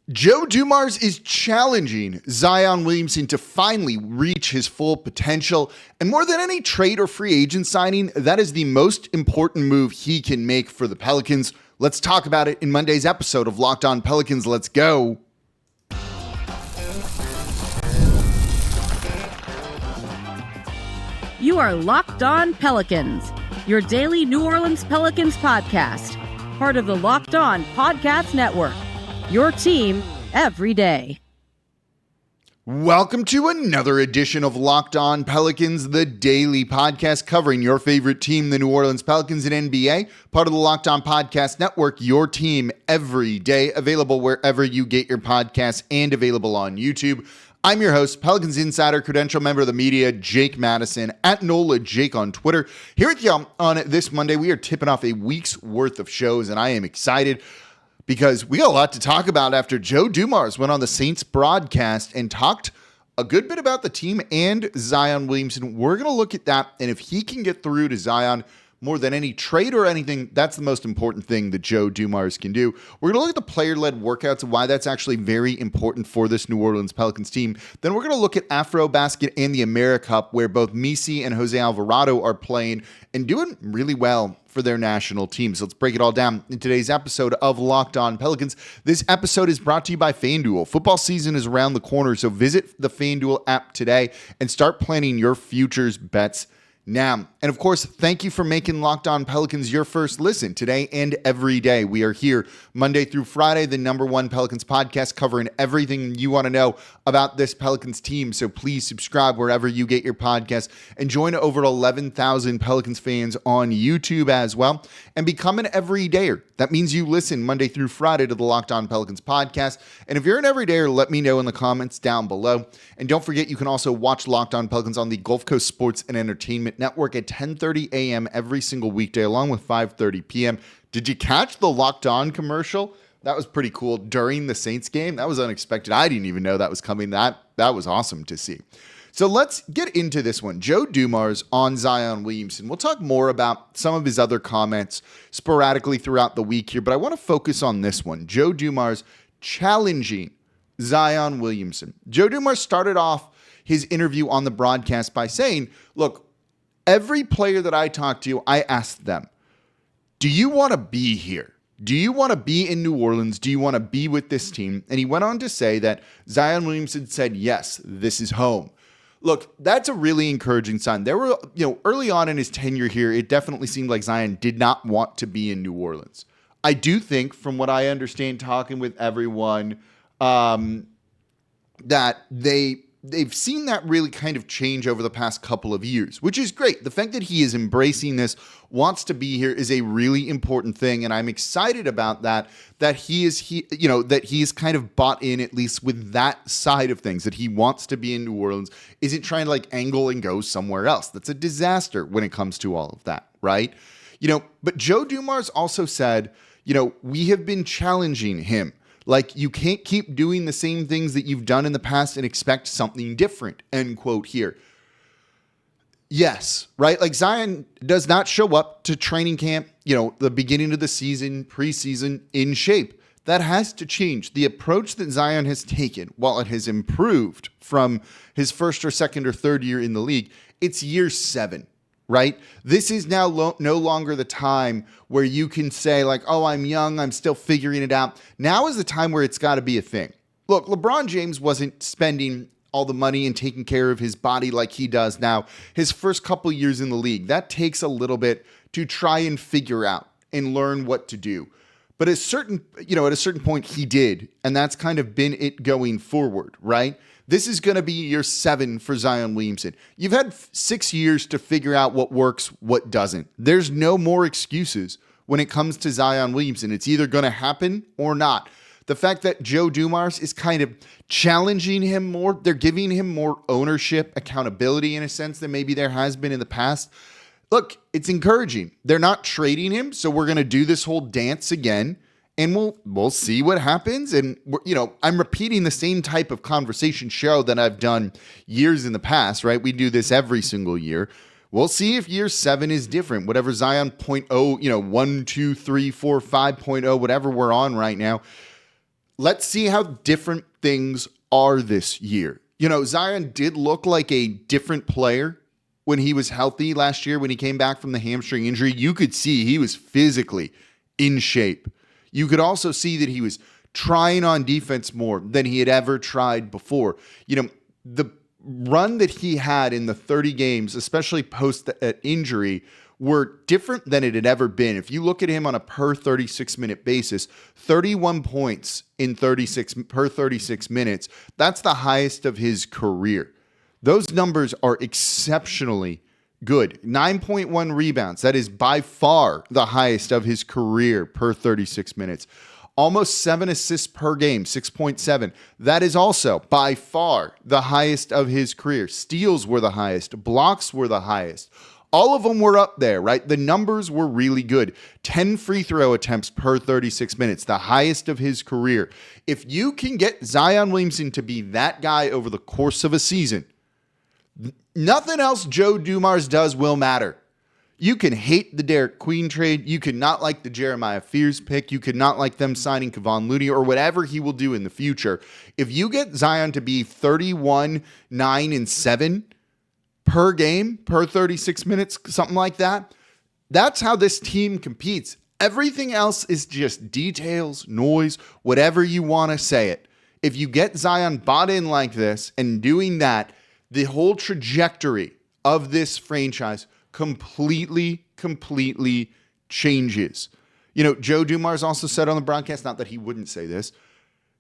Joe Dumars is challenging Zion Williamson to finally reach his full potential. And more than any trade or free agent signing, that is the most important move he can make for the Pelicans. Let's talk about it in Monday's episode of Locked On Pelicans. Let's go. You are Locked On Pelicans, your daily New Orleans Pelicans podcast, part of the Locked On Podcast Network. Your team every day. Welcome to another edition of Locked On Pelicans, the daily podcast covering your favorite team, the New Orleans Pelicans and NBA, part of the Locked On Podcast Network, your team every day, available wherever you get your podcasts and available on YouTube. I'm your host, Pelicans Insider, credential member of the media, Jake Madison, at NOLA Jake on Twitter. Here with y'all on this Monday, we are tipping off a week's worth of shows, and I am excited because we got a lot to talk about after Joe Dumars went on the Saints broadcast and talked a good bit about the team and Zion Williamson. We're going to look at that, and if he can get through to Zion more than any trade or anything, that's the most important thing that Joe Dumars can do. We're going to look at the player-led workouts and why that's actually very important for this New Orleans Pelicans team. Then we're going to look at AfroBasket and the AmeriCup, where both Missi and Jose Alvarado are playing and doing really well for their national teams. So let's break it all down in today's episode of Locked On Pelicans. This episode is brought to you by FanDuel. Football season is around the corner, so visit the FanDuel app today and start planning your futures bets now. And of course, thank you for making Locked On Pelicans your first listen today and every day. We are here Monday through Friday, the #1 Pelicans podcast, covering everything you want to know about this Pelicans team. So please subscribe wherever you get your podcasts and join over 11,000 Pelicans fans on YouTube as well and become an everydayer. That means you listen Monday through Friday to the Locked On Pelicans podcast. And if you're an everydayer, let me know in the comments down below. And don't forget, you can also watch Locked On Pelicans on the Gulf Coast Sports and Entertainment Network at 10:30 a.m. every single weekday, along with 5:30 p.m. Did you catch the Locked On commercial? That was pretty cool during the Saints game. That was unexpected. I didn't even know that was coming. That was awesome to see. So let's get into this one. Joe Dumars on Zion Williamson. We'll talk more about some of his other comments sporadically throughout the week here, but I want to focus on this one. Joe Dumars challenging Zion Williamson. Joe Dumars started off his interview on the broadcast by saying, look, every player that I talk to, I ask them, do you want to be here? Do you want to be in New Orleans? Do you want to be with this team? And he went on to say that Zion Williamson said, yes, this is home. Look, that's a really encouraging sign. There were, early on in his tenure here, it definitely seemed like Zion did not want to be in New Orleans. I do think, from what I understand, talking with everyone, that they've seen that really kind of change over the past couple of years, which is great. The fact that he is embracing this, wants to be here, is a really important thing, and I'm excited about that. That he is kind of bought in, at least with that side of things, that he wants to be in New Orleans, isn't trying to angle and go somewhere else. That's a disaster when it comes to all of that, right? But Joe Dumars also said, we have been challenging him. You can't keep doing the same things that you've done in the past and expect something different, end quote here. Yes, right? Zion does not show up to training camp, the beginning of the season, preseason, in shape. That has to change. The approach that Zion has taken, while it has improved from his first or second or third year in the league, it's year 7. Right? This is now no longer the time where you can say oh, I'm young, I'm still figuring it out. Now is the time where it's got to be a thing. Look, LeBron James wasn't spending all the money and taking care of his body like he does now. His first couple years in the league, that takes a little bit to try and figure out and learn what to do. But at a certain point he did, and that's kind of been it going forward, right? This is going to be year 7 for Zion Williamson. You've had 6 years to figure out what works, what doesn't. There's no more excuses when it comes to Zion Williamson. It's either going to happen or not. The fact that Joe Dumars is kind of challenging him more, they're giving him more ownership, accountability in a sense than maybe there has been in the past. Look, it's encouraging. They're not trading him, so we're going to do this whole dance again. And we'll see what happens. And, I'm repeating the same type of conversation show that I've done years in the past, right? We do this every single year. We'll see if year 7 is different. Whatever Zion 0.0, 1, 2, 3, 4, 5.0, whatever we're on right now. let's see how different things are this year. Zion did look like a different player when he was healthy last year, when he came back from the hamstring injury. You could see he was physically in shape. You could also see that he was trying on defense more than he had ever tried before. The run that he had in the 30 games, especially post injury, were different than it had ever been. If you look at him on a per 36-minute basis, 31 points in 36 minutes, that's the highest of his career. Those numbers are exceptionally good. 9.1 rebounds, that is by far the highest of his career per 36 minutes. Almost 7 assists per game, 6.7. That is also by far the highest of his career. Steals were the highest. Blocks were the highest. All of them were up there, right? The numbers were really good. 10 free throw attempts per 36 minutes, the highest of his career. If you can get Zion Williamson to be that guy over the course of a season, nothing else Joe Dumars does will matter. You can hate the Derek Queen trade. You could not like the Jeremiah Fears pick. You could not like them signing Kevon Looney or whatever he will do in the future. If you get Zion to be 31, 9, and 7 per game, per 36 minutes, something like that, that's how this team competes. Everything else is just details, noise, whatever you want to say it. If you get Zion bought in like this and doing that, the whole trajectory of this franchise completely changes. Joe Dumars also said on the broadcast, not that he wouldn't say this,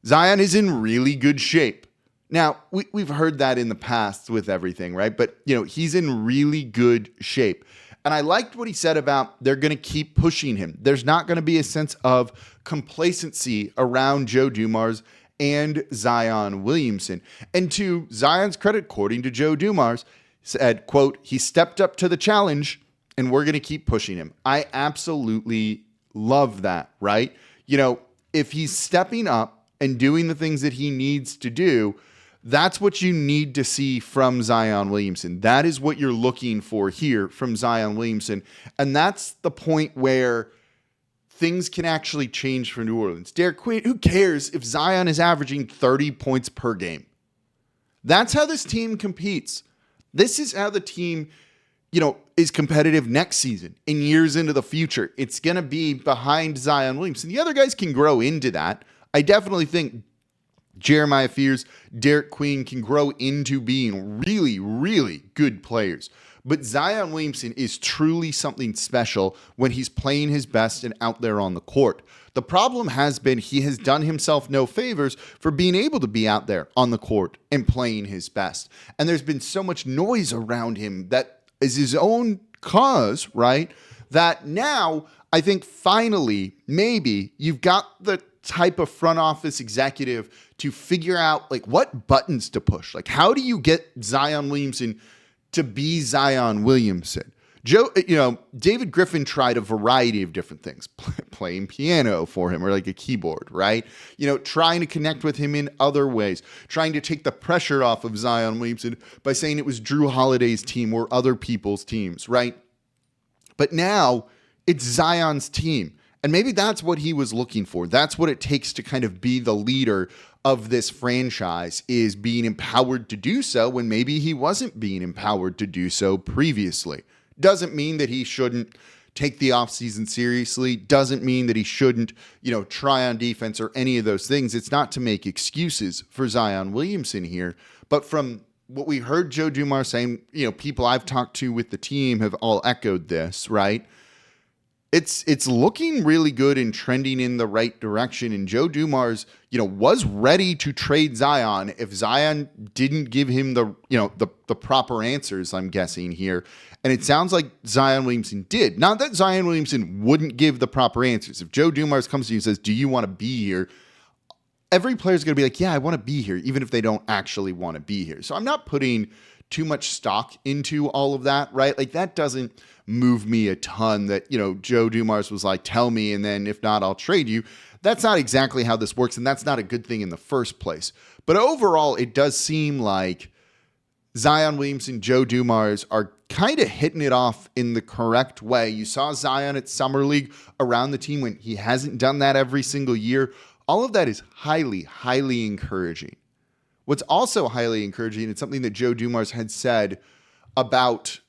Zion is in really good shape. Now, we've heard that in the past with everything, right? But, he's in really good shape. And I liked what he said about they're going to keep pushing him. There's not going to be a sense of complacency around Joe Dumars and Zion Williamson. And to Zion's credit, according to Joe Dumars, said, quote, he stepped up to the challenge and we're going to keep pushing him. I absolutely love that, right? If he's stepping up and doing the things that he needs to do, that's what you need to see from Zion Williamson. That is what you're looking for here from Zion Williamson. And that's the point where things can actually change for New Orleans. Derek Queen, who cares if Zion is averaging 30 points per game? That's how this team competes. This is how the team, is competitive next season and years into the future. It's going to be behind Zion Williamson. The other guys can grow into that. I definitely think Jeremiah Fears, Derek Queen can grow into being really, really good players. But Zion Williamson is truly something special when he's playing his best and out there on the court. The problem has been he has done himself no favors for being able to be out there on the court and playing his best. And there's been so much noise around him that is his own cause, right? That now I think finally, maybe you've got the type of front office executive to figure out what buttons to push. How do you get Zion Williamson to be Zion Williamson? David Griffin tried a variety of different things, playing piano for him or a keyboard, right? Trying to connect with him in other ways, trying to take the pressure off of Zion Williamson by saying it was Drew Holiday's team or other people's teams, right? But now it's Zion's team. And maybe that's what he was looking for. That's what it takes to kind of be the leader of this franchise, is being empowered to do so when maybe he wasn't being empowered to do so previously. Doesn't mean that he shouldn't take the offseason seriously. Doesn't mean that he shouldn't, try on defense or any of those things. It's not to make excuses for Zion Williamson here. But from what we heard Joe Dumars saying, people I've talked to with the team have all echoed this, right? It's looking really good and trending in the right direction. And Joe Dumars, was ready to trade Zion if Zion didn't give him the proper answers, I'm guessing here. And it sounds like Zion Williamson did. Not that Zion Williamson wouldn't give the proper answers. If Joe Dumars comes to you and says, do you want to be here? Every player's going to be like, yeah, I want to be here, even if they don't actually want to be here. So I'm not putting too much stock into all of that, right? That doesn't move me a ton that, Joe Dumars was like, tell me, and then if not, I'll trade you. That's not exactly how this works, and that's not a good thing in the first place. But overall, it does seem like Zion Williamson, Joe Dumars are kind of hitting it off in the correct way. You saw Zion at Summer League around the team when he hasn't done that every single year. All of that is highly, highly encouraging. What's also highly encouraging, and it's something that Joe Dumars had said about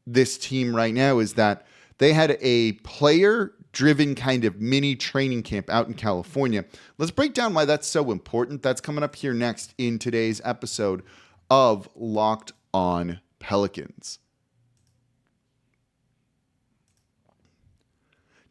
this team right now, is that they had a player-driven kind of mini training camp out in California. Let's break down why that's so important. That's coming up here next in today's episode of Locked On Pelicans.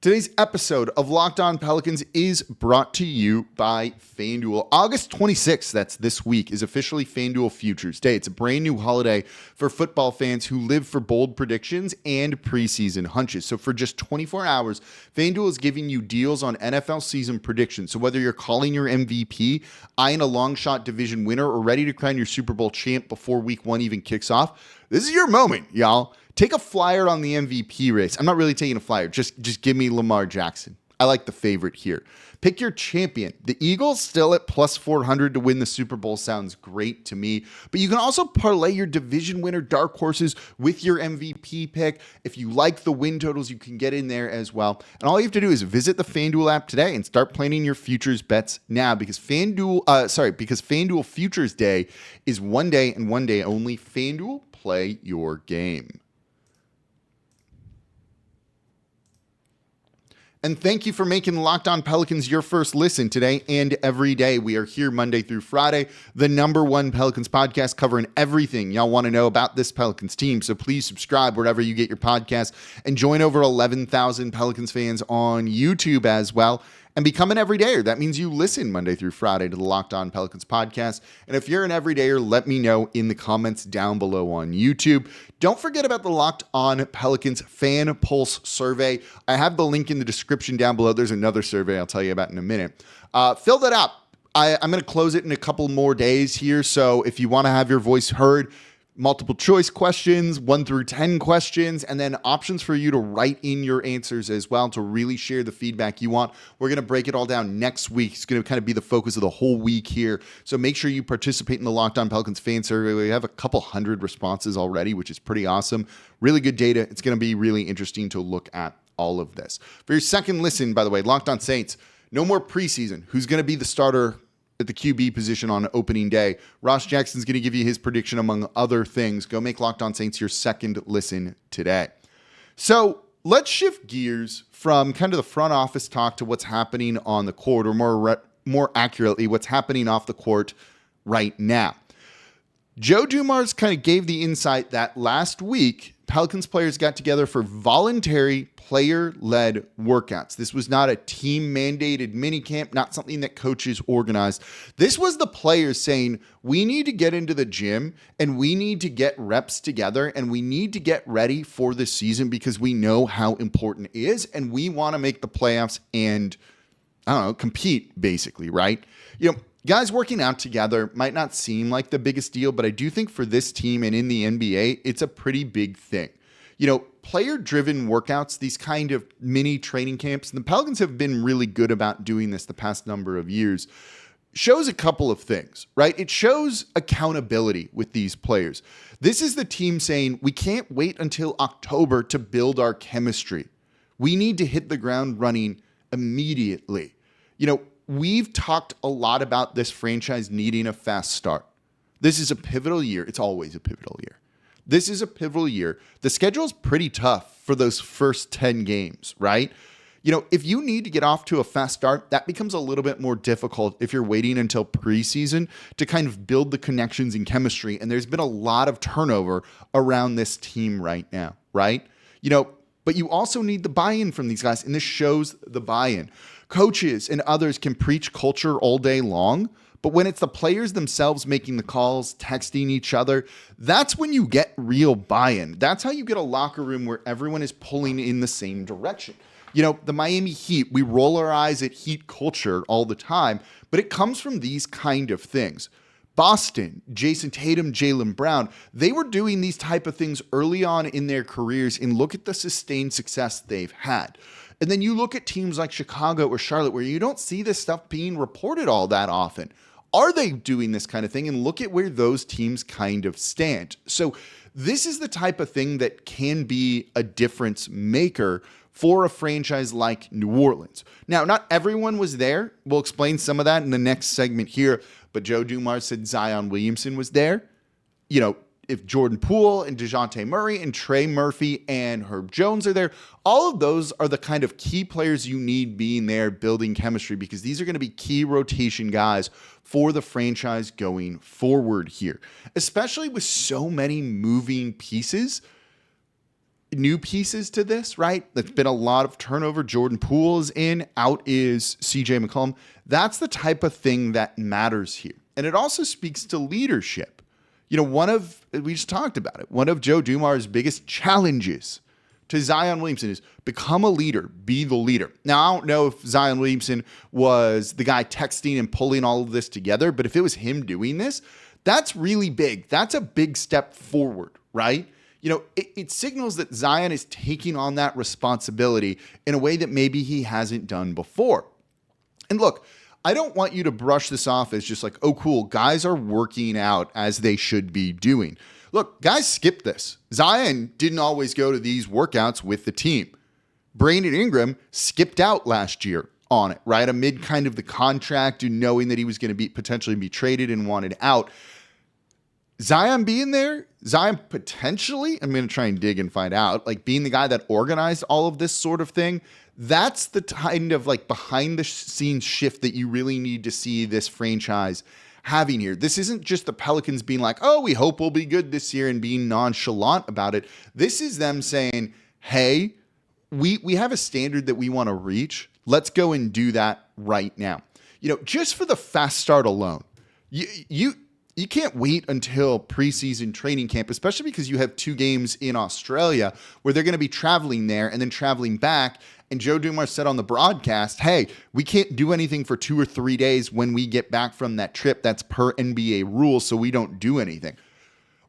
Today's episode of Locked On Pelicans is brought to you by FanDuel. August 26th, that's this week, is officially FanDuel Futures Day. It's a brand new holiday for football fans who live for bold predictions and preseason hunches. So for just 24 hours, FanDuel is giving you deals on NFL season predictions. So whether you're calling your MVP, eyeing a long shot division winner, or ready to crown your Super Bowl champ before week one even kicks off, this is your moment, y'all. Take a flyer on the MVP race. I'm not really taking a flyer. Just give me Lamar Jackson. I like the favorite here. Pick your champion. The Eagles still at plus 400 to win the Super Bowl sounds great to me. But you can also parlay your division winner dark horses with your MVP pick. If you like the win totals, you can get in there as well. And all you have to do is visit the FanDuel app today and start planning your futures bets now, because FanDuel Futures Day is one day and one day only. FanDuel, play your game. And thank you for making Locked On Pelicans your first listen today and every day. We are here Monday through Friday, the #1 Pelicans podcast, covering everything y'all want to know about this Pelicans team. So please subscribe wherever you get your podcasts and join over 11,000 Pelicans fans on YouTube as well. And become an everydayer. That means you listen Monday through Friday to the Locked On Pelicans podcast. And if you're an everydayer, let me know in the comments down below on YouTube. Don't forget about the Locked On Pelicans Fan Pulse survey. I have the link in the description down below. There's another survey I'll tell you about in a minute. Fill that out. I'm going to close it in a couple more days here. So if you want to have your voice heard, multiple choice questions, 1 through 10 questions, and then options for you to write in your answers as well to really share the feedback you want. We're going to break it all down next week. It's going to kind of be the focus of the whole week here. So make sure you participate in the Locked On Pelicans fan survey. We have a couple hundred responses already, which is pretty awesome. Really good data. It's going to be really interesting to look at all of this. For your second listen, by the way, Locked On Saints, no more preseason. Who's going to be the starter at the QB position on opening day? Ross Jackson's going to give you his prediction among other things. Go make Locked On Saints your second listen today. So let's shift gears from kind of the front office talk to what's happening on the court, or more accurately, what's happening off the court right now. Joe Dumars kind of gave the insight that last week, Pelicans players got together for voluntary player-led workouts. This was not a team-mandated minicamp, not something that coaches organized. This was the players saying, we need to get into the gym and we need to get reps together and we need to get ready for the season because we know how important it is and we want to make the playoffs and, compete, basically, right? Guys working out together might not seem like the biggest deal, but I do think for this team and in the NBA, it's a pretty big thing. Player-driven workouts, these kind of mini training camps, and the Pelicans have been really good about doing this the past number of years, shows a couple of things, right? It shows accountability with these players. This is the team saying, we can't wait until October to build our chemistry. We need to hit the ground running immediately. We've talked a lot about this franchise needing a fast start. This is a pivotal year. It's always a pivotal year. This is a pivotal year. The schedule is pretty tough for those first 10 games, right? If you need to get off to a fast start, that becomes a little bit more difficult if you're waiting until preseason to kind of build the connections and chemistry. And there's been a lot of turnover around this team right now, right? But you also need the buy-in from these guys, and this shows the buy-in. Coaches and others can preach culture all day long, but when it's the players themselves making the calls, texting each other, that's when you get real buy-in. That's how you get a locker room where everyone is pulling in the same direction. The Miami Heat, we roll our eyes at Heat culture all the time, but it comes from these kind of things. Boston, Jason Tatum, Jaylen Brown, they were doing these type of things early on in their careers, and look at the sustained success they've had. And then you look at teams like Chicago or Charlotte where you don't see this stuff being reported all that often. Are they doing this kind of thing? And look at where those teams kind of stand. So this is the type of thing that can be a difference maker for a franchise like New Orleans. Now, not everyone was there. We'll explain some of that in the next segment here, but Joe Dumars said Zion Williamson was there. You know, if Jordan Poole and DeJounte Murray and Trey Murphy and Herb Jones are there, all of those are the kind of key players you need being there building chemistry, because these are going to be key rotation guys for the franchise going forward here, especially with so many moving pieces, new pieces to this, right? There's been a lot of turnover. Jordan Poole is in, out is CJ McCollum. That's the type of thing that matters here. And it also speaks to leadership. You know, we just talked about it, one of Joe Dumars' biggest challenges to Zion Williamson is become a leader, be the leader. Now, I don't know if Zion Williamson was the guy texting and pulling all of this together, but if it was him doing this, that's really big. That's a big step forward, right? You know, it signals that Zion is taking on that responsibility in a way that maybe he hasn't done before. And look, I don't want you to brush this off as just like, oh, cool, guys are working out as they should be doing. Look, guys skip this. Zion didn't always go to these workouts with the team. Brandon Ingram skipped out last year on it, right? Amid kind of the contract and knowing that he was going to be potentially be traded and wanted out. Zion being there, Zion potentially, I'm going to try and dig and find out, like being the guy that organized all of this sort of thing. That's the kind of like behind the scenes shift that you really need to see this franchise having here. This isn't just the Pelicans being like, oh, we hope we'll be good this year and being nonchalant about it. This is them saying, hey, we have a standard that we want to reach. Let's go and do that right now. You know, just for the fast start alone, you can't wait until preseason training camp, especially because you have 2 games in Australia where they're going to be traveling there and then traveling back. And Joe Dumars said on the broadcast, hey, we can't do anything for 2 or 3 days when we get back from that trip. That's per NBA rules, so we don't do anything.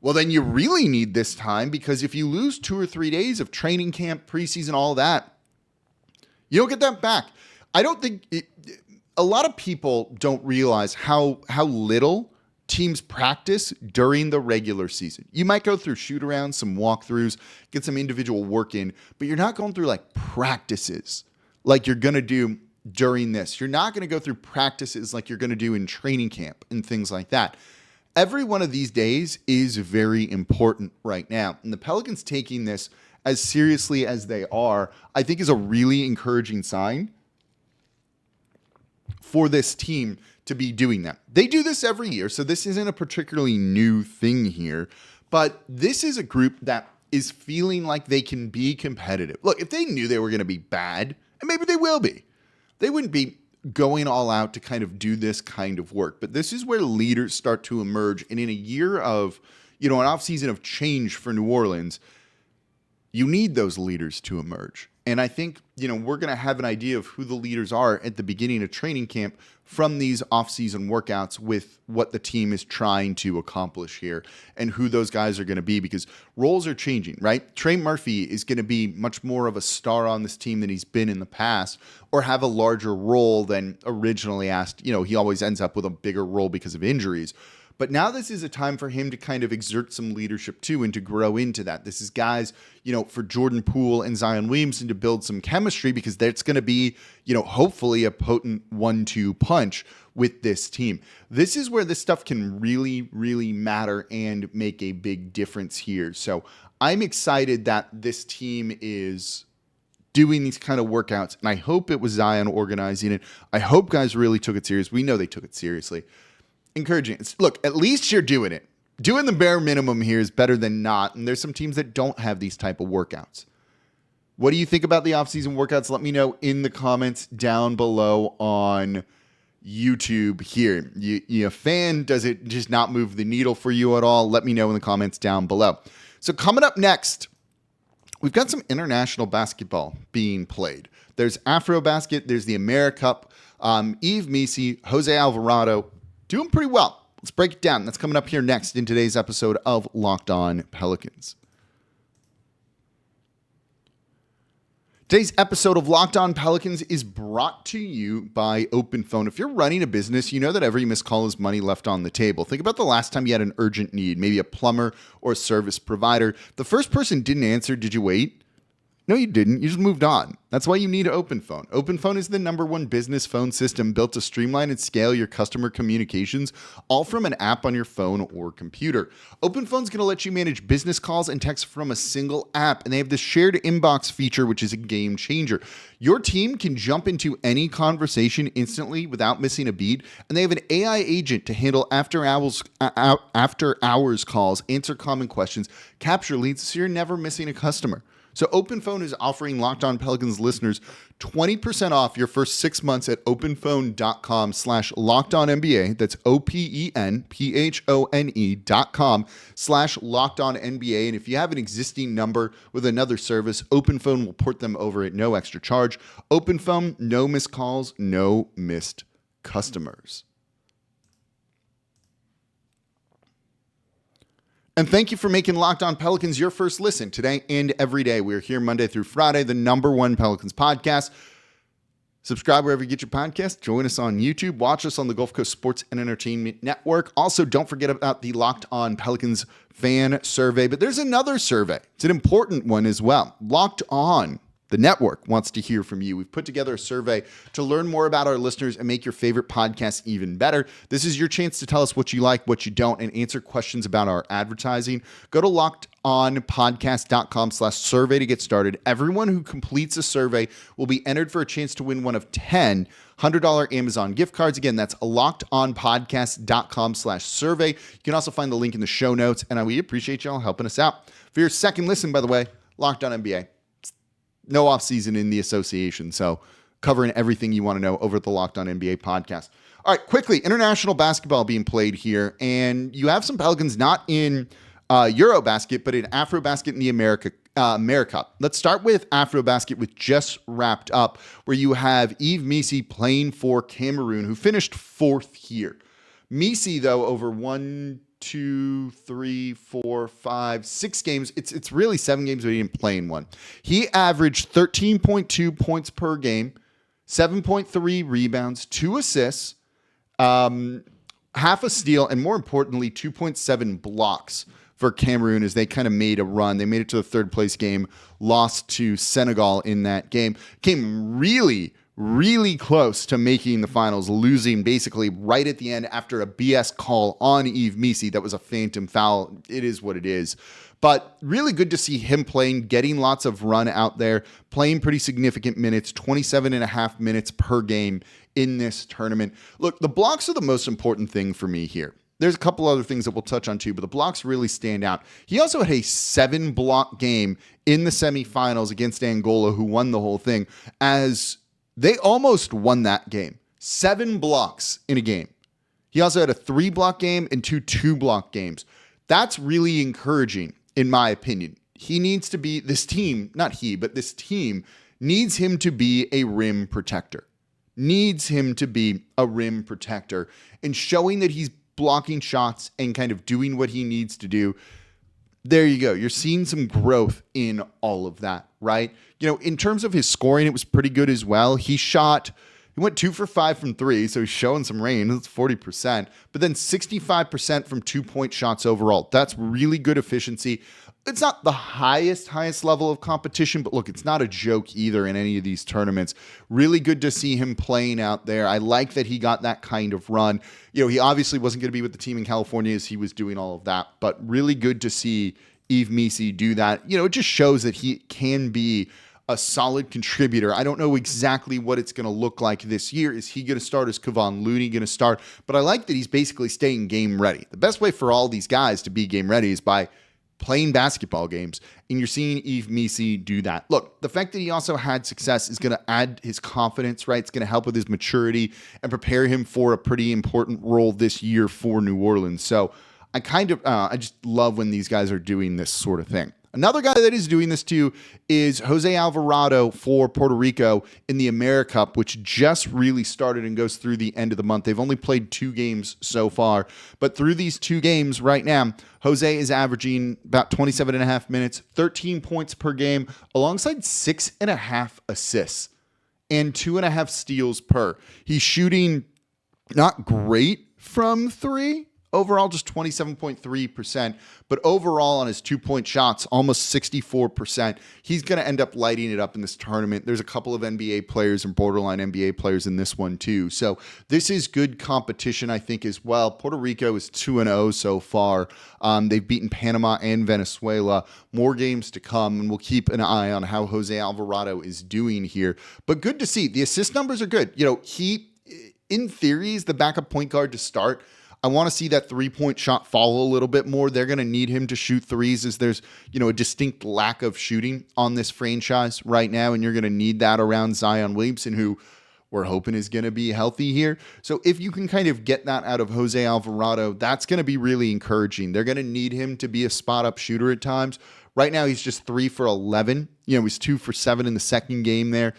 Well, then you really need this time, because if you lose 2 or 3 days of training camp, preseason, all that, you don't get that back. I don't think a lot of people don't realize how little teams practice during the regular season. You might go through shoot-arounds, some walkthroughs, get some individual work in, but you're not going through like practices like you're going to do during this. You're not going to go through practices like you're going to do in training camp and things like that. Every one of these days is very important right now. And the Pelicans taking this as seriously as they are, I think is a really encouraging sign for this team to be doing that. They do this every year, so this isn't a particularly new thing here, but this is a group that is feeling like they can be competitive. Look, if they knew they were going to be bad, and maybe they will be, they wouldn't be going all out to kind of do this kind of work. But this is where leaders start to emerge. And in a year of, an offseason of change for New Orleans, you need those leaders to emerge. And I think, we're going to have an idea of who the leaders are at the beginning of training camp from these offseason workouts with what the team is trying to accomplish here and who those guys are going to be, because roles are changing, right? Trey Murphy is going to be much more of a star on this team than he's been in the past, or have a larger role than originally asked. He always ends up with a bigger role because of injuries. But now this is a time for him to kind of exert some leadership too and to grow into that. This is guys, for Jordan Poole and Zion Williamson to build some chemistry, because that's going to be, hopefully a potent 1-2 punch with this team. This is where this stuff can really, really matter and make a big difference here. So I'm excited that this team is doing these kind of workouts, and I hope it was Zion organizing it. I hope guys really took it serious. We know they took it seriously. Encouraging. Look, at least you're doing it. Doing the bare minimum here is better than not. And there's some teams that don't have these type of workouts. What do you think about the offseason workouts? Let me know in the comments down below on YouTube here. You a fan? Does it just not move the needle for you at all? Let me know in the comments down below. So coming up next, we've got some international basketball being played. There's AfroBasket. There's the AmeriCup. Yves, Missi, Jose Alvarado, doing pretty well. Let's break it down. That's coming up here next in today's episode of Locked On Pelicans. Today's episode of Locked On Pelicans is brought to you by Open Phone. If you're running a business, you know that every missed call is money left on the table. Think about the last time you had an urgent need, maybe a plumber or a service provider. The first person didn't answer. Did you wait? No, you didn't. You just moved on. That's why you need OpenPhone. OpenPhone is the #1 business phone system built to streamline and scale your customer communications, all from an app on your phone or computer. OpenPhone is going to let you manage business calls and texts from a single app, and they have the shared inbox feature, which is a game changer. Your team can jump into any conversation instantly without missing a beat, and they have an AI agent to handle after hours calls, answer common questions, capture leads, so you're never missing a customer. So OpenPhone is offering Locked On Pelicans listeners 20% off your first 6 months at openphone.com/LockedOnNBA. That's OPENPHONE.com/LockedOnNBA. And if you have an existing number with another service, OpenPhone will port them over at no extra charge. OpenPhone, no missed calls, no missed customers. And thank you for making Locked On Pelicans your first listen today and every day. We are here Monday through Friday, the #1 Pelicans podcast. Subscribe wherever you get your podcast. Join us on YouTube. Watch us on the Gulf Coast Sports and Entertainment Network. Also, don't forget about the Locked On Pelicans fan survey. But there's another survey. It's an important one as well. Locked On, the network, wants to hear from you. We've put together a survey to learn more about our listeners and make your favorite podcast even better. This is your chance to tell us what you like, what you don't, and answer questions about our advertising. Go to lockedonpodcast.com/survey to get started. Everyone who completes a survey will be entered for a chance to win one of 10 $100 Amazon gift cards. Again, that's lockedonpodcast.com/survey. You can also find the link in the show notes, and we appreciate y'all helping us out. For your second listen, by the way, Locked On NBA. No offseason in the association, so covering everything you want to know over at the Locked On NBA podcast. All right, quickly, international basketball being played here, and you have some Pelicans not in Eurobasket, but in Afrobasket in the America. Let's start with Afrobasket, which just wrapped up, where you have Yves Missi playing for Cameroon, who finished 4th here. Missi, though, over 1, 2, 3, 4, 5, 6 games. It's really 7 games, but he didn't play in one. He averaged 13.2 points per game, 7.3 rebounds, 2 assists, half a steal, and more importantly, 2.7 blocks for Cameroon as they kind of made a run. They made it to the 3rd place game, lost to Senegal in that game. Came really close to making the finals, losing basically right at the end after a BS call on Yves Missi. That was a phantom foul. It is what it is. But really good to see him playing, getting lots of run out there, playing pretty significant minutes, 27.5 minutes per game in this tournament. Look, the blocks are the most important thing for me here. There's a couple other things that we'll touch on too, but the blocks really stand out. He also had a 7-block game in the semifinals against Angola, who won the whole thing, as they almost won that game. 7 blocks in a game. He also had a 3-block game and 2 2-block games. That's really encouraging, in my opinion. He needs to be, this team, not he, but this team needs him to be a rim protector. Needs him to be a rim protector and showing that he's blocking shots and kind of doing what he needs to do. There you go. You're seeing some growth in all of that, right? You know, in terms of his scoring, it was pretty good as well. He went 2 for 5 from 3, so he's showing some range. That's 40%. But then 65% from 2-point shots overall. That's really good efficiency. It's not the highest level of competition, but look, it's not a joke either in any of these tournaments. Really good to see him playing out there. I like that he got that kind of run. You know, he obviously wasn't going to be with the team in California as he was doing all of that, but really good to see Yves Missi do that. You know, it just shows that he can be a solid contributor. I don't know exactly what it's going to look like this year. Is he going to start? Is Kevon Looney going to start? But I like that he's basically staying game ready. The best way for all these guys to be game ready is by playing basketball games, and you're seeing Yves Missi do that. Look, the fact that he also had success is going to add his confidence, right? It's going to help with his maturity and prepare him for a pretty important role this year for New Orleans. So I just love when these guys are doing this sort of thing. Another guy that is doing this too is Jose Alvarado for Puerto Rico in the AmeriCup, which just really started and goes through the end of the month. They've only played 2 games so far, but through these 2 games right now, Jose is averaging about 27.5 minutes, 13 points per game, alongside 6.5 assists and 2.5 steals per. He's shooting not great from 3 Overall, just 27.3%, but overall on his 2-point shots, almost 64%. He's going to end up lighting it up in this tournament. There's a couple of NBA players and borderline NBA players in this one too. So this is good competition, I think, as well. Puerto Rico is 2-0 so far. They've beaten Panama and Venezuela. More games to come, and we'll keep an eye on how Jose Alvarado is doing here. But good to see. The assist numbers are good. He, in theory, is the backup point guard to start. I want to see that 3-point shot fall a little bit more. They're going to need him to shoot threes as there's, a distinct lack of shooting on this franchise right now, and you're going to need that around Zion Williamson, who we're hoping is going to be healthy here. So if you can kind of get that out of Jose Alvarado, that's going to be really encouraging. They're going to need him to be a spot-up shooter at times. Right now, he's just 3 for 11. He's 2 for 7 in the second game there.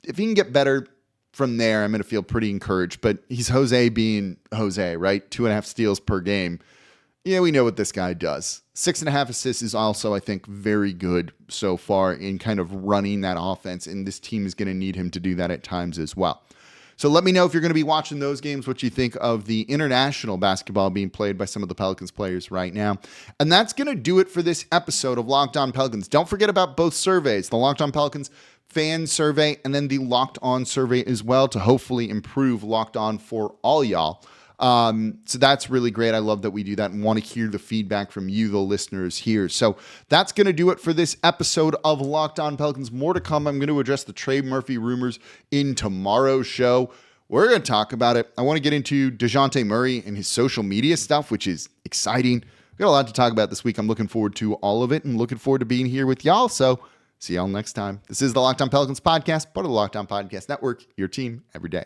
If he can get better from there, I'm going to feel pretty encouraged. But he's Jose being Jose, right? 2.5 steals per game. We know what this guy does. 6.5 assists is also, I think, very good so far in kind of running that offense. And this team is going to need him to do that at times as well. So let me know if you're going to be watching those games, what you think of the international basketball being played by some of the Pelicans players right now. And that's going to do it for this episode of Locked On Pelicans. Don't forget about both surveys, the Locked On Pelicans fan survey and then the Locked On survey as well, to hopefully improve Locked On for all y'all. So that's really great. I love that we do that and want to hear the feedback from you, the listeners here. So that's going to do it for this episode of Locked On Pelicans. More to come. I'm going to address the Trey Murphy rumors in tomorrow's show. We're going to talk about it. I want to get into DeJounte Murray and his social media stuff, which is exciting. We got a lot to talk about this week. I'm looking forward to all of it and looking forward to being here with y'all. So see y'all next time. This is the Locked On Pelicans podcast, part of the Locked On Podcast Network, your team every day.